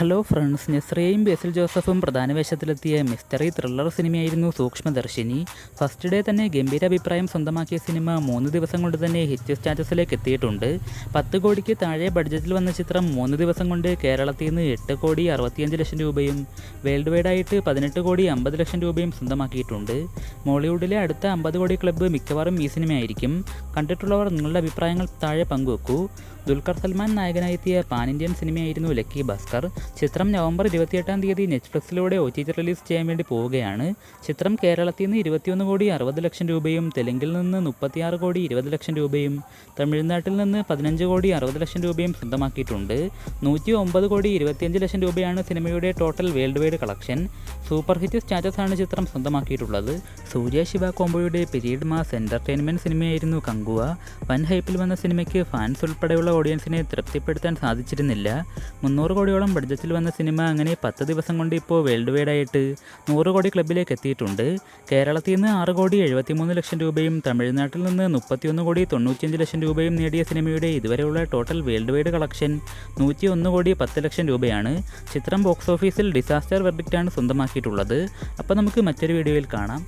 Hello friends, നസ്രിയയും ബേസിൽ ജോസഫും പ്രധാന വേഷത്തിലെത്തിയ mystery thriller സിനിമയായിരുന്നു സൂക്ഷ്മദർശിനി. ഫസ്റ്റ് ഡേ തന്നെ ഗംഭീര അഭിപ്രായം സ്വന്തമാക്കിയ സിനിമ 3 ദിവസം കൊണ്ട് തന്നെ ഹിറ്റ് സ്റ്റാറ്റസിലേക്ക് എത്തിയിട്ടുണ്ട്. 10 കോടിക്ക് താഴെ ബഡ്ജറ്റിൽ വന്ന ചിത്രം 3 ദിവസം കൊണ്ട് കേരളത്തിൽ നിന്ന് 8 കോടി 65 ലക്ഷം രൂപയും വേൾഡ് വൈഡായിട്ട് 18 കോടി 50 ലക്ഷം രൂപയും സ്വന്തമാക്കിയിട്ടുണ്ട്. മോളിവുഡിലെ അടുത്ത 50 കോടി ക്ലബ്ബ് മിക്കവാറും ഈ സിനിമയായിരിക്കും. കണ്ടിട്ടുള്ളവർ നിങ്ങളുടെ അഭിപ്രായങ്ങൾ താഴെ പങ്കുവെക്കൂ. ദുൽഖർ സൽമാൻ നായകനായെത്തിയ പാൻ ഇന്ത്യൻ സിനിമയായിരുന്നു ലക്കി ഭാസ്കർ. ചിത്രം നവംബർ 28-ാം തീയതി നെറ്റ്ഫ്ലിക്സിലൂടെ OTT റിലീസ് ചെയ്യാൻ വേണ്ടി പോവുകയാണ്. ചിത്രം കേരളത്തിൽ നിന്ന് 21 കോടി 60 ലക്ഷം രൂപയും തെലുങ്കിൽ നിന്ന് 36 കോടി 20 ലക്ഷം രൂപയും തമിഴ്നാട്ടിൽ നിന്ന് 15 കോടി 60 ലക്ഷം രൂപയും സ്വന്തമാക്കിയിട്ടുണ്ട്. 109 കോടി 25 ലക്ഷം രൂപയാണ് സിനിമയുടെ total world wide collection. Super hit സ്റ്റാറ്റസാണ് ചിത്രം സ്വന്തമാക്കിയിട്ടുള്ളത്. സൂര്യ ശിവ കോംബോയുടെ പീരീഡ് മാസ് എൻ്റർടൈൻമെൻറ്റ് സിനിമയായിരുന്നു കങ്കുവ. വൻ ഹൈപ്പിൽ വന്ന സിനിമയ്ക്ക് ഫാൻസ് ഉൾപ്പെടെയുള്ള ഓഡിയൻസിനെ തൃപ്തിപ്പെടുത്താൻ സാധിച്ചിരുന്നില്ല. 300 കോടിയോളം ബഡ്ജറ്റിൽ വന്ന സിനിമ അങ്ങനെ 10 ദിവസം കൊണ്ട് ഇപ്പോൾ വേൾഡ് വൈഡായിട്ട് 100 കോടി ക്ലബ്ബിലേക്ക് എത്തിയിട്ടുണ്ട്. കേരളത്തിൽ നിന്ന് 6 കോടി 73 ലക്ഷം രൂപയും തമിഴ്നാട്ടിൽ നിന്ന് 31 കോടി 95 ലക്ഷം രൂപയും നേടിയ സിനിമയുടെ ഇതുവരെയുള്ള ടോട്ടൽ വേൾഡ് വൈഡ് കളക്ഷൻ 101 കോടി 10 ലക്ഷം രൂപയാണ്. ചിത്രം ബോക്സ് ഓഫീസിൽ ഡിസാസ്റ്റർ വെർഡിക്റ്റാണ് സ്വന്തമാക്കിയിട്ടുള്ളത്. അപ്പോൾ നമുക്ക് മറ്റൊരു വീഡിയോയിൽ കാണാം.